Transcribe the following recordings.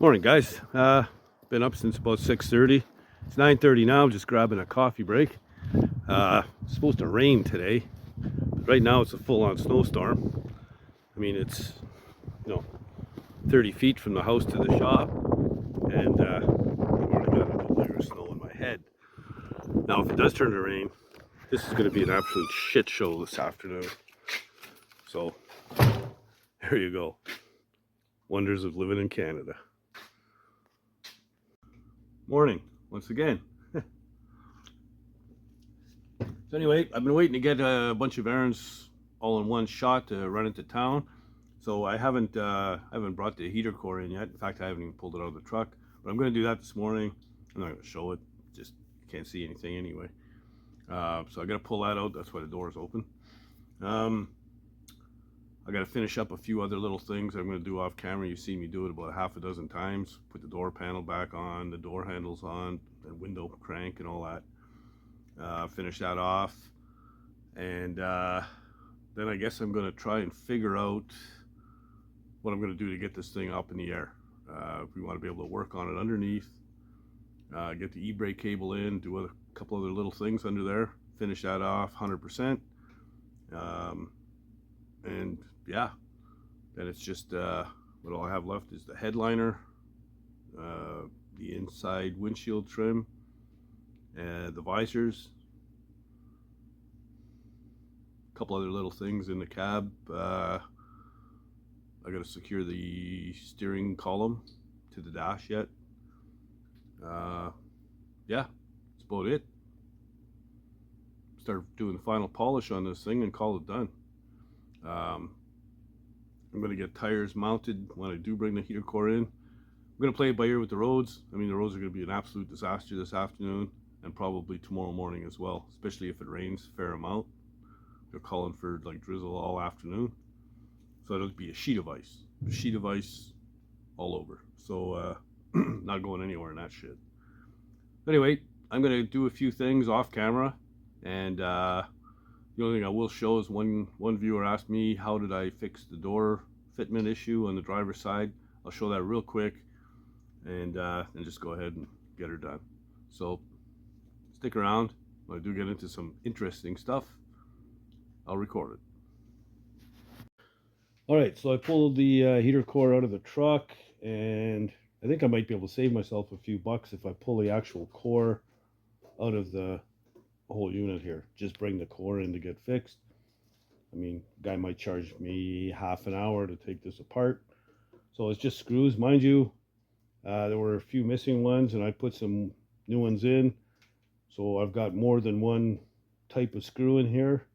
Morning, guys. Been up since about 6:30. It's 9:30 now. Just grabbing a coffee break. It's supposed to rain today. Right now, it's a full-on snowstorm. I mean, it's 30 feet from the house to the shop, and I've already got a little layer of snow in my head. Now, if it does turn to rain, this is going to be an absolute shit show this afternoon. So, there you go. Wonders of living in Canada. Morning, once again. So anyway, I've been waiting to get a bunch of errands all in one shot to run into town. So I haven't brought the heater core in yet. In fact, I haven't even pulled it out of the truck. But I'm going to do that this morning. I'm not going to show it. Just can't see anything anyway. So I got to pull that out. That's why the door is open. I got to finish up a few other little things I'm going to do off camera. You see me do it about half a dozen times. Put the door panel back on, the door handles on, the window crank and all that. Finish that off. And then I guess I'm going to try and figure out what I'm going to do to get this thing up in the air. We want to be able to work on it underneath. Get the e-brake cable in, do a couple other little things under there. Finish that off 100%. And yeah, then it's just what all I have left is the headliner, the inside windshield trim, and the visors, a couple other little things in the cab. I got to secure the steering column to the dash yet. Yeah, that's about it. Start doing the final polish on this thing and call it done. I'm going to get tires mounted when I do bring the heater core in. I'm going to play it by ear with the roads. I mean, the roads are going to be an absolute disaster this afternoon and probably tomorrow morning as well, especially if it rains a fair amount. They're calling for like drizzle all afternoon. So it'll be a sheet of ice all over. So not going anywhere in that shit. But anyway, I'm going to do a few things off camera, and the only thing I will show is one viewer asked me how did I fix the door fitment issue on the driver's side. I'll show that real quick and just go ahead and get her done. So stick around. When I do get into some interesting stuff, I'll record it. Alright, so I pulled the heater core out of the truck, and I think I might be able to save myself a few bucks if I pull the actual core out of the whole unit here. Just bring the core in to get fixed. I mean, guy might charge me half an hour to take this apart. So it's just screws, mind you. There were a few missing ones, and I put some new ones in. So I've got more than one type of screw in here.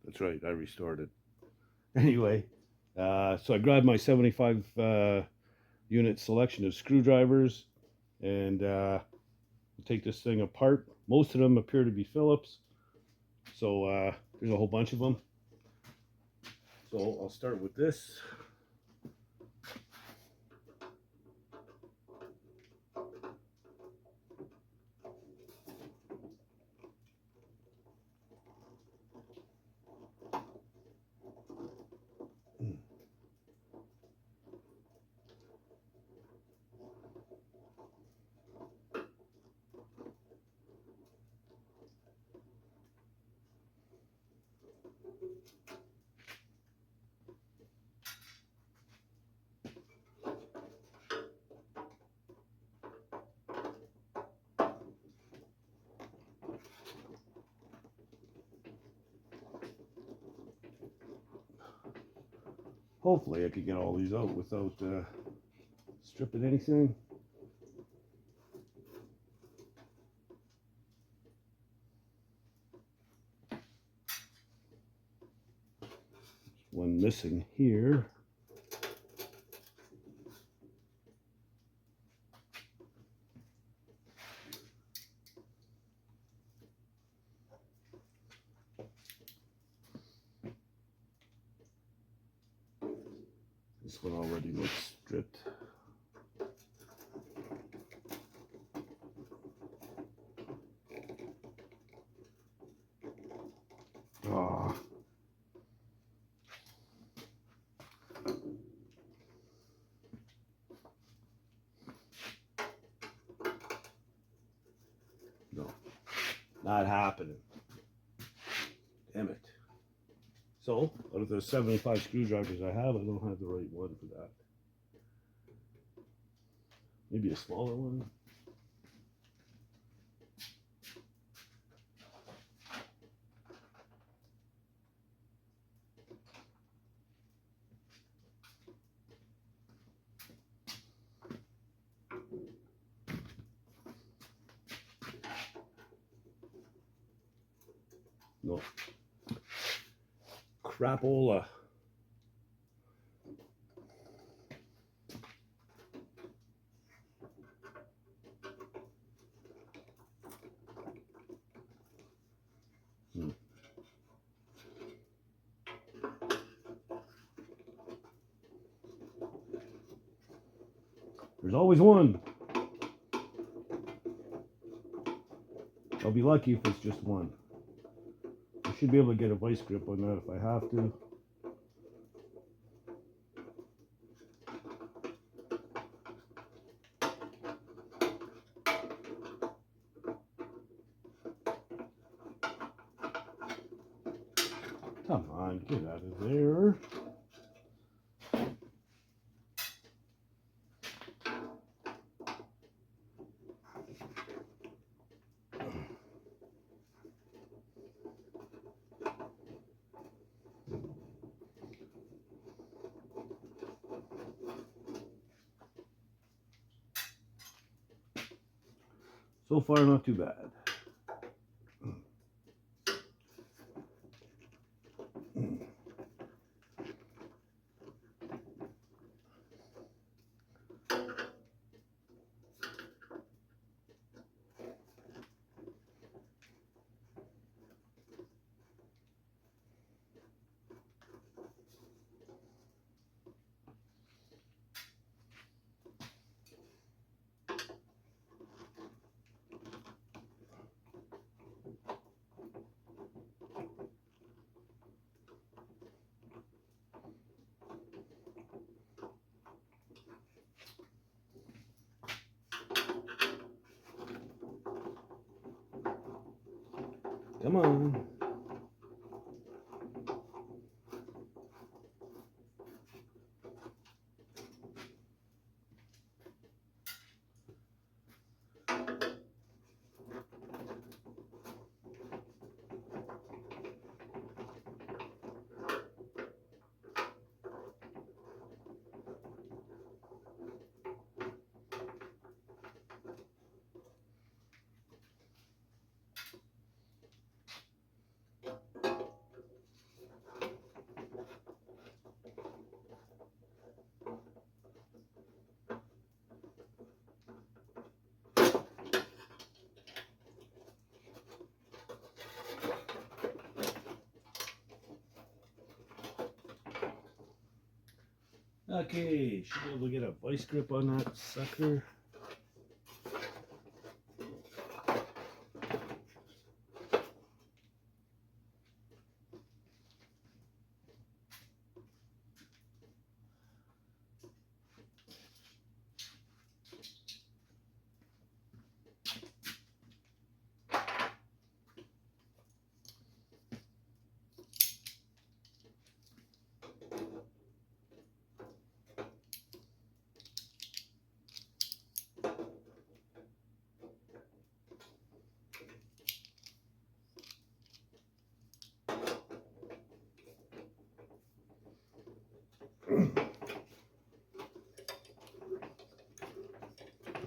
That's right, I restored it. Anyway, so I grabbed my 75 unit selection of screwdrivers, and take this thing apart. Most of them appear to be Phillips, so there's a whole bunch of them. So I'll start with this. Hopefully I could get all these out without stripping anything. There's one missing here. This one already looks stripped. Not happening. Damn it. So, out of the 75 screwdrivers I have, I don't have the right one for that. Maybe a smaller one. No. Crapola. There's always one. I'll be lucky if it's just one. I should be able to get a vice grip on that if I have to. Come on, get out of there. So far, not too bad. Come on. Okay, should be able to get a vice grip on that sucker.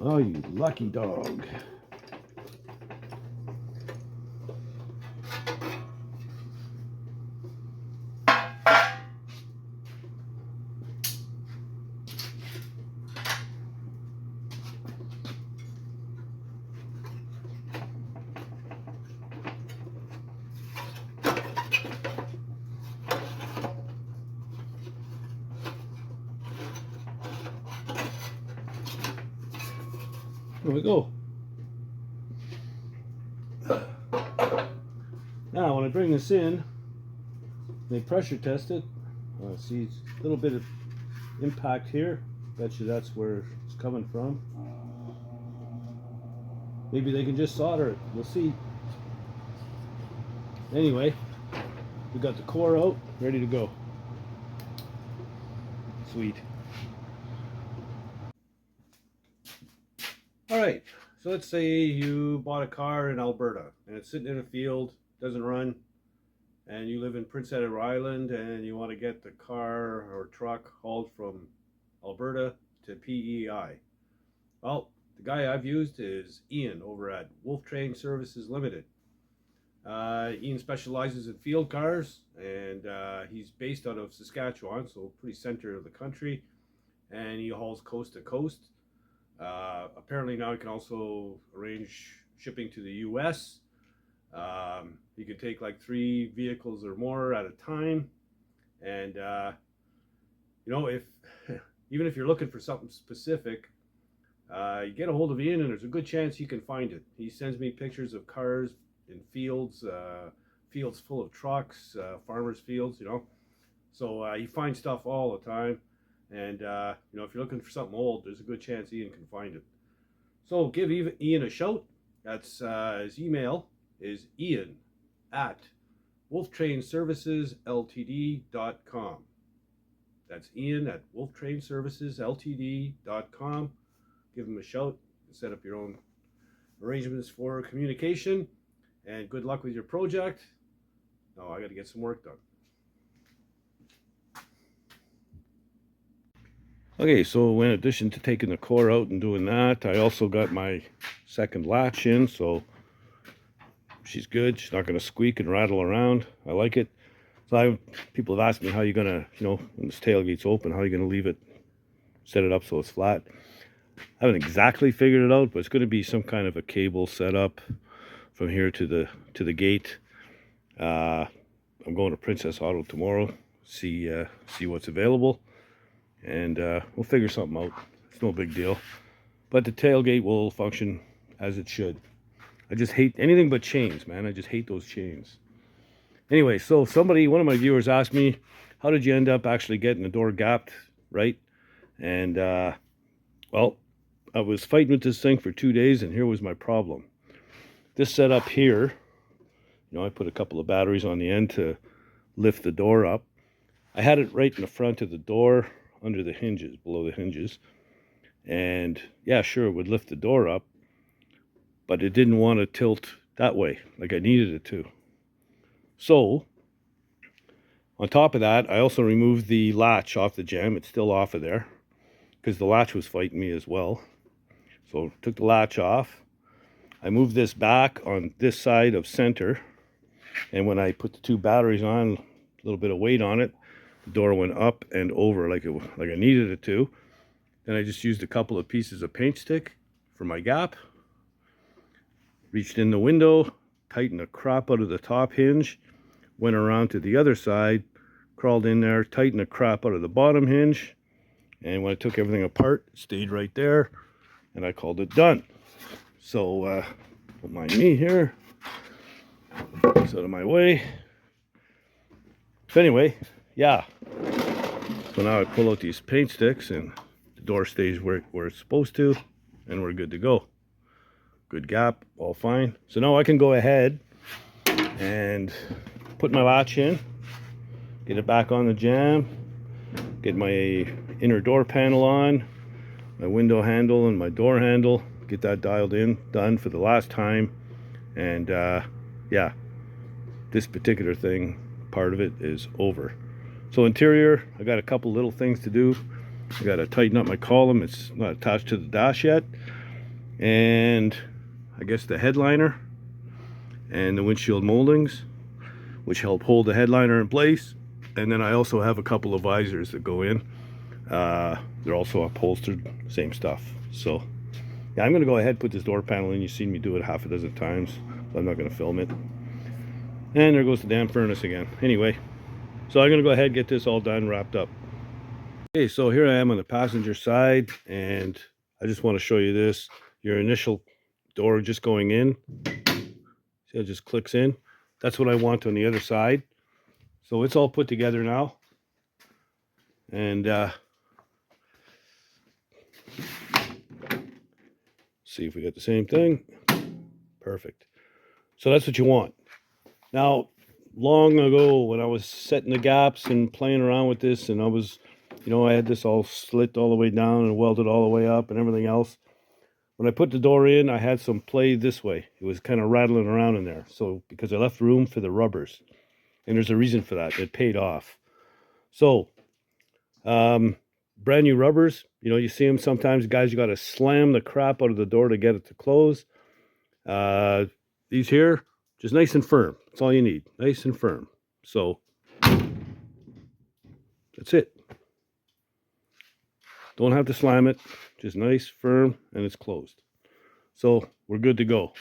Oh, you lucky dog. There we go. Now, when I bring this in, they pressure test it. See, a little bit of impact here. Bet you that's where it's coming from. Maybe they can just solder it. We'll see. Anyway, we got the core out, ready to go. Sweet. All right, so let's say you bought a car in Alberta and it's sitting in a field, doesn't run, and you live in Prince Edward Island and you want to get the car or truck hauled from Alberta to PEI. Well, the guy I've used is Ian over at Wolf Train Services Limited. Ian specializes in field cars, and he's based out of Saskatchewan, so pretty center of the country, and he hauls coast to coast. Apparently now he can also arrange shipping to the US. He can take like 3 vehicles or more at a time, and you know, if even if you're looking for something specific, you get a hold of Ian and there's a good chance you can find it. He sends me pictures of cars in fields, fields full of trucks, farmers' fields, you know. So he finds stuff all the time. And, you know, if you're looking for something old, there's a good chance Ian can find it. So give Ian a shout. That's his email is Ian at wolftrainservicesltd.com. That's Ian at wolftrainservicesltd.com. Give him a shout and set up your own arrangements for communication. And good luck with your project. Oh, I got to get some work done. Okay, so in addition to taking the core out and doing that, I also got my second latch in, so she's good. She's not going to squeak and rattle around. I like it. So people have asked me how you're going to, you know, when this tailgate's open, how are you going to leave it, set it up so it's flat. I haven't exactly figured it out, but it's going to be some kind of a cable setup from here to the gate. I'm going to Princess Auto tomorrow, see what's available, and we'll figure something out. It's no big deal, but the tailgate will function as it should. I just hate anything but chains, man. I just hate those chains. Anyway, so one of my viewers asked me, how did you end up actually getting the door gapped right? And well, I was fighting with this thing for 2 days, and here was my problem. This setup here, you know, I put a couple of batteries on the end to lift the door up. I had it right in the front of the door, under the hinges, below the hinges. And yeah, sure, it would lift the door up, but it didn't want to tilt that way like I needed it to. So, on top of that, I also removed the latch off the jamb. It's still off of there because the latch was fighting me as well. So, took the latch off. I moved this back on this side of center, and when I put the 2 batteries on, a little bit of weight on it, the door went up and over like I needed it to. Then I just used a couple of pieces of paint stick for my gap, reached in the window, tightened the crap out of the top hinge, went around to the other side, crawled in there, tightened the crap out of the bottom hinge, and when I took everything apart, it stayed right there, and I called it done. So, don't mind me here. It's out of my way. So anyway, yeah. So now I pull out these paint sticks, and the door stays where it's supposed to, and we're good to go. Good gap, all fine. So now I can go ahead and put my latch in, get it back on the jamb, get my inner door panel on, my window handle and my door handle, get that dialed in, done for the last time. And yeah, this particular thing, part of it is over. So interior, I got a couple little things to do. I got to tighten up my column. It's not attached to the dash yet. And I guess the headliner and the windshield moldings, which help hold the headliner in place. And then I also have a couple of visors that go in. They're also upholstered, same stuff. So yeah, I'm going to go ahead and put this door panel in. You've seen me do it half a dozen times, but I'm not going to film it. And there goes the damn furnace again. Anyway, so I'm going to go ahead and get this all done, wrapped up. Okay, so here I am on the passenger side, and I just want to show you this. Your initial door just going in. See, it just clicks in. That's what I want on the other side. So it's all put together now. And see if we get the same thing. Perfect. So that's what you want. Now, long ago when I was setting the gaps and playing around with this, and I was, I had this all slit all the way down and welded all the way up and everything else. When I put the door in, I had some play this way. It was kind of rattling around in there. So because I left room for the rubbers, and there's a reason for that. It paid off. So, brand new rubbers. You see them sometimes, guys. You got to slam the crap out of the door to get it to close. These here, just nice and firm. That's all you need. Nice and firm. So that's it. Don't have to slam it. Just nice, firm, and it's closed. So we're good to go.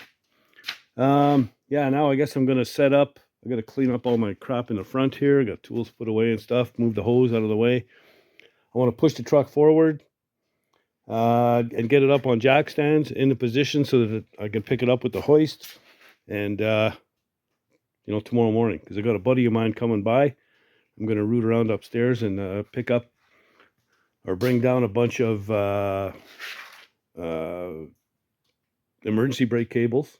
Yeah, now I guess I'm going to set up. I got to clean up all my crap in the front here. Got tools put away and stuff. Move the hose out of the way. I want to push the truck forward and get it up on jack stands in the position so that I can pick it up with the hoist. And, tomorrow morning, because I got a buddy of mine coming by. I'm going to root around upstairs and pick up or bring down a bunch of emergency brake cables.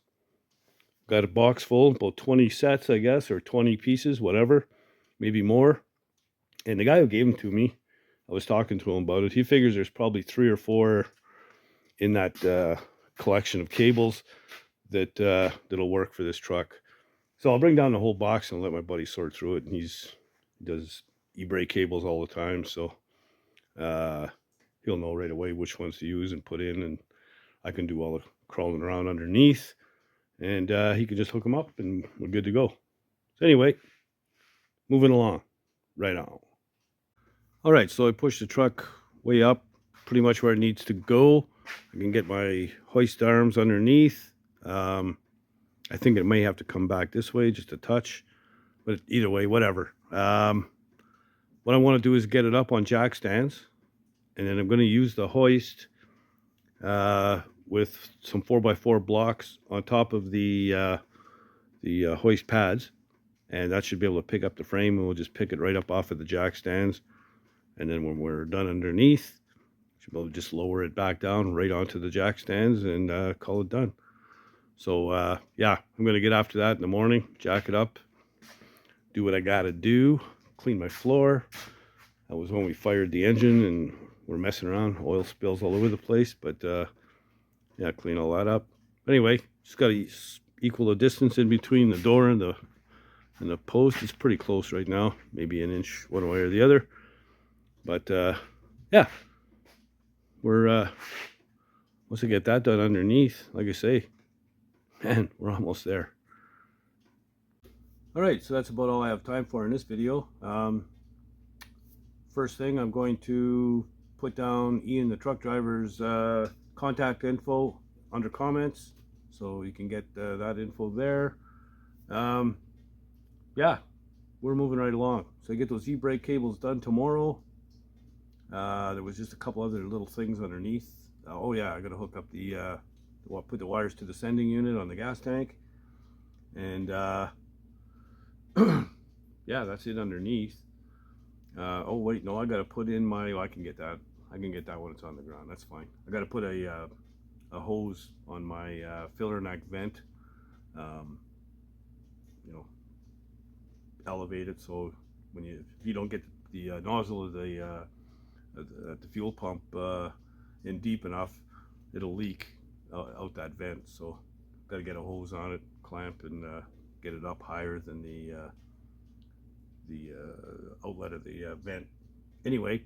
Got a box full, about 20 sets, I guess, or 20 pieces, whatever, maybe more. And the guy who gave them to me, I was talking to him about it. He figures there's probably 3 or 4 in that collection of cables that'll work for this truck. So I'll bring down the whole box and let my buddy sort through it. And he does e-brake cables all the time, so he'll know right away which ones to use and put in, and I can do all the crawling around underneath, and he can just hook them up, and we're good to go. So anyway, moving along, right on. All right, so I pushed the truck way up, pretty much where it needs to go. I can get my hoist arms underneath. I think it may have to come back this way just a touch, but either way, whatever. What I want to do is get it up on jack stands, and then I'm going to use the hoist with some 4x4 blocks on top of the hoist pads, and that should be able to pick up the frame, and we'll just pick it right up off of the jack stands. And then when we're done underneath, should be able to just lower it back down right onto the jack stands and call it done. So yeah, I'm going to get after that in the morning, jack it up, do what I got to do, clean my floor. That was when we fired the engine and we're messing around, oil spills all over the place, but yeah, clean all that up. Anyway, just got to equal the distance in between the door and the post. It's pretty close right now, maybe an inch one way or the other. But yeah, we're once I get that done underneath, like I say, man, we're almost there. All right, so that's about all I have time for in this video. First thing, I'm going to put down Ian the truck driver's contact info under comments, so you can get that info there. Yeah, we're moving right along. So I get those e-brake cables done tomorrow. There was just a couple other little things underneath. Oh yeah, I got to hook up put the wires to the sending unit on the gas tank, and yeah, that's it underneath. Oh wait, no, I got to put in my. I can get that. I can get that when it's on the ground. That's fine. I got to put a hose on my filler neck vent. Elevate it so if you don't get the nozzle of the fuel pump in deep enough, it'll leak out that vent. So got to get a hose on it, clamp, and get it up higher than the outlet of the vent. Anyway,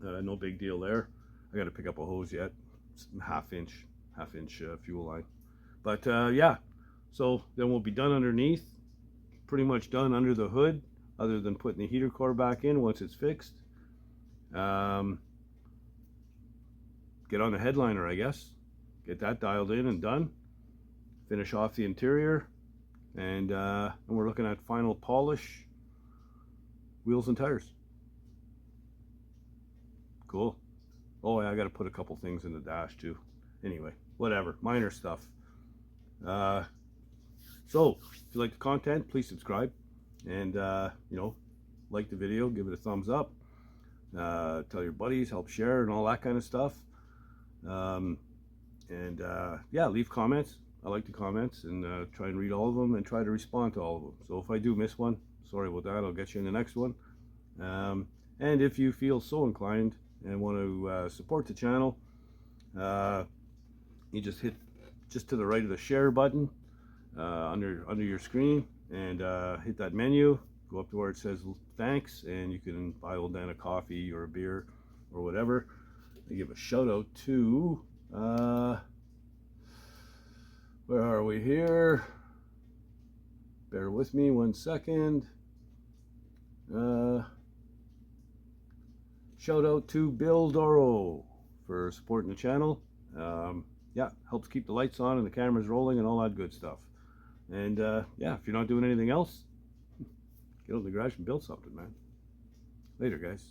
no big deal there. I got to pick up a hose yet, half inch fuel line. But yeah, so then we'll be done underneath. Pretty much done under the hood, other than putting the heater core back in once it's fixed. Get on the headliner, I guess. Get that dialed in and done. Finish off the interior, and we're looking at final polish, wheels and tires. Cool. Oh yeah, I got to put a couple things in the dash too. Anyway, whatever, minor stuff. So if you like the content, please subscribe, and like the video, give it a thumbs up, tell your buddies, help share, and all that kind of stuff. Yeah, leave comments. I like the comments and try and read all of them and try to respond to all of them. So if I do miss one, sorry about that. I'll get you in the next one. And if you feel so inclined and want to support the channel, you just hit just to the right of the share button under your screen, and hit that menu. Go up to where it says thanks, and you can buy Old Dan a coffee or a beer or whatever. I give a shout out to where are we here? Bear with me 1 second. Shout out to Bill Doro for supporting the channel. Yeah, helps keep the lights on and the cameras rolling and all that good stuff. And yeah, if you're not doing anything else, get out in the garage and build something, man. Later, guys.